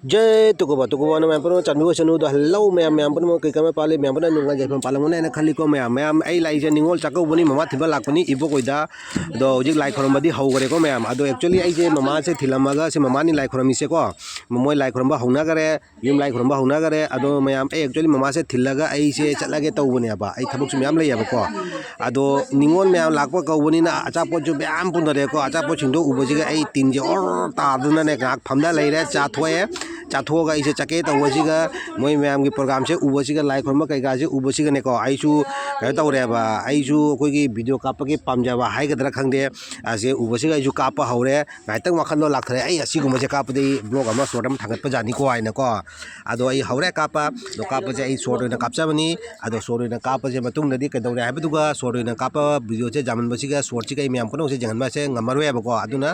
जय तुकुबा ना मैं पर चंदू चंदू तो हेलो मैं पर कई कम पाले मैं पर नुंगा जैसे पालंगने ना खाली को मैं आई लाइक निंगोल चाकौबनी ममा थिबा लाकनी इबो कोइदा दो हजिक लाइक खरमबदी हौगरे को मैं अदो एक्चुअली आई ममा से थिलमगा से ममानी लाइक खरमिसे को मोय लाइक खरमबा हौना करे युम लाइक खरमबा हौना करे अदो मैं एक्चुअली ममा से थिलगा आई से चलगे तौबनेबा आई थबक से मैम लैयबा को अदो निंगोल मैं लाकपा कौबनीना अचापो जो मैम पुनरे को अचापो छिंदो उबजिगा आई तीन जे और तादना ने गाक फमदा लैरे चाथोए चाथोगा इसे चके तौबसिगा मोय मैम की प्रोग्राम से उबसिगा लाइक खरम कईका से उबसिगने को आइसु कई तौरेबा आइसु कोई वीडियो कापके पामजाबा हाइगदरा खंगदे आसे उबसिगा आइसु कापा हौरे गाइतंग वखलो लाखरे आई असिगुमसे कापदे ब्लॉग अमा शॉर्ट अमा थांगतपा जानी को आइना को अदो आई हौरे कापा दो कापसे आई शॉर्ट ओइना कापचाबनी अदो शॉर्ट ओइना कापसे मतुंगदि कदौरे हाइबदुगा शॉर्ट ओइना कापा वीडियो से जामनबसिगा शॉर्ट सिगा मैम को से जंगनबासे ngamaroyabako aduna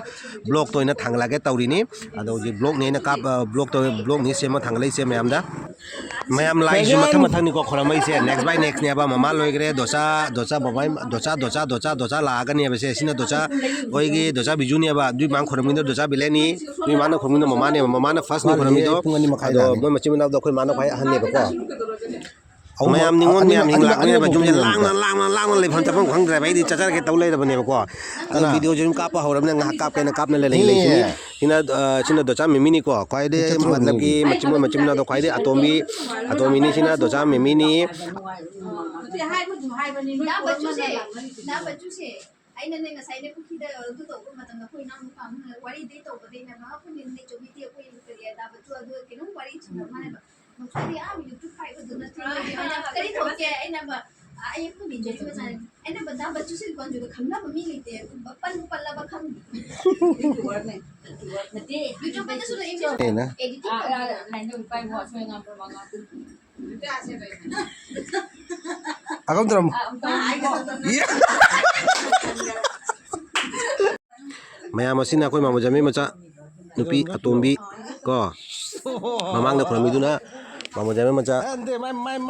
blog toina thanglage tawrini ado ji blog ne na kap blog to blog ni sema thanglai se ma'am दा मैम लाइक जो मथा मथा नि को खरमै से नेक्स्ट बाय नेक्स्ट ने बा ममा लोइग्रे दोसा दोसा बबाई दोसा दोसा दोसा दोसा लागनि बसे सिना दोसा ओइगी दोसा बिजुनि बा दुइ मां खरमिनो दोसा बिलेनि दुइ मानो खरमिनो ममा ने फर्स्ट नि खरमि दो अदो बो मचिमना दो खय मानो फाय हन्ने बको मैम निंगोन मैम हिंग लाकने बा जुम लांग लेफन तपम खंगद्रे बाइदि चचर के तौलै दबने बको अदो video zoom kappa हौरमने nga kap ke na kap na le sina docha mimini ko kwaide matlab ki machim na do kwaide atomi ni sina docha mimini ai nên là sai nên khi đây ở cái tổ của mà tầm là khơi năm khoảng quá đi tới tổ của đây là nó không nên để cho bị tiêu khơi cái gì ta vẫn chưa đưa cái nó quá đi chỉ là mai mà một cái đi áo mình chút phải có được là cái đi thôi kìa anh em mà anh em cứ bị chơi mà này anh em bận bận chút xíu còn rồi khăm lắm mà mi lịch tiền bận là bận khăm YouTube bên đó số em edit này nó phải gọi cho anh em vào Akam teram. Maya masina koi mamu jami maca nupi atombi ko mamang na kurami duna mamu jami maca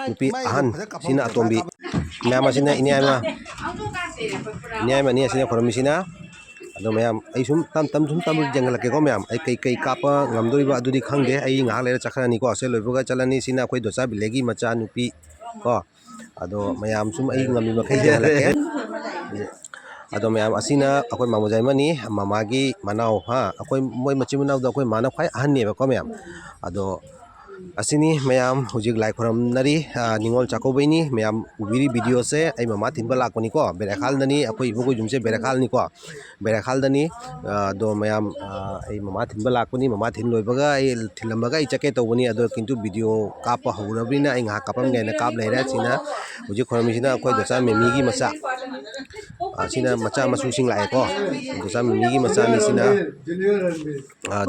nupi ahan sina atombi maya masina ini ama ni sina kurami sina ado ma'am आई सुम तम जंगल के को ma'am आई कई कापा ngमदोरिबा अदुदि खंगे आई ngah लेर चखरानी को असे लोइबगा चलानी सिना कोई दोसा बिलेगी मचा नुपी को अदो मैम सुम आई ngami मखै जलके अदो मैम असिना अकोय मामुजाइमनी मामागी मनाव हा अकोय मोय मचिमनाव द अकोय माना खाय अहन्ने बको मैम अदो असini मैम हुजिक लाइक खरमनरी निंगोल चाकोबैनी मैम उबिरी वीडियो से आई मामा थिनबा लाकोनी को बेराखाल दनी अकोय इबुगो जुमसे बेराखाल नि को बेराखाल दनी दो मैम आई मामा थिनबा लाकोनी मामा थिन लोइबगा आई थिलमबगा आई चके तोबनी अदो किंतु वीडियो काप हौरबिना आई ngah कापम गेना काप लेरा सिना हुजिक खरमिसिना अकोय दोसा मेमीगी मचा सिना मचा मसु सिंग लाए को दोसा मेमीगी मचा नि सिना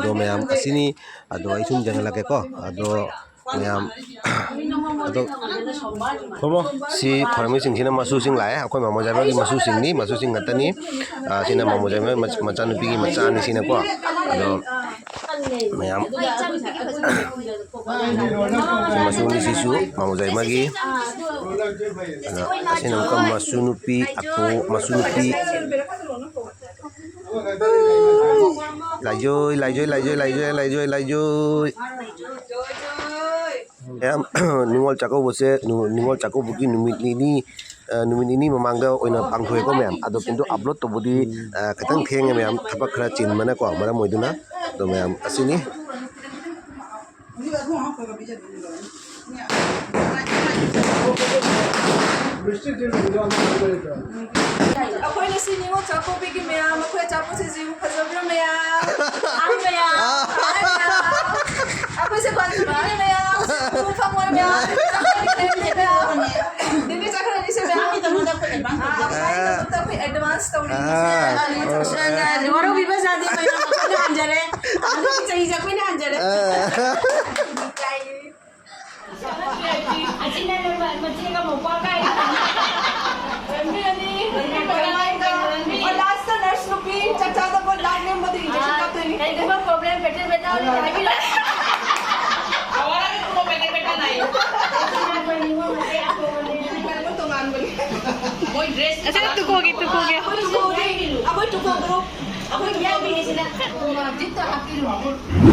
दो मैम असini अदो आई सुम जंगला के को अदो मैम अदो खोमो सी खरमी सिंग सिना मसु सिंग लाए अकोय मामो जाबा की मसु सिंग नि मसु सिंग गतनी सिना मामो जाबा मचा नुपी की मचा नि सिना को अदो मैम मसु नि सिसु मामो जाबा की सिना को मसु नुपी अतो मसु नुपी लाइजोय मैम निंगोल चाकोबुकी नुमिनी ममांगदा ओइना पांगथोय को मैम अदो किंतु अपलोड तोबुदी खतंग थेंगे मैम थबक खरा चिनमना को मरा मोइदुना तो मैम असिनी अखोय नसी निंगोल चाकोबेगी मैम अखोय चाको से जीव फजबरा मैम अखोय से बात करने मैम फंग वन मैम दिल्ली चखरानी से मैम तो एडवांस तौरी वरो बिबा जादे मैम अखोय हंजरे अखोय चाहिए जखोय ने हंजरे अचिना मचिने का मोपा का Asa na tukogi. Ako tuko group. Ako yan, sila. Dito, happy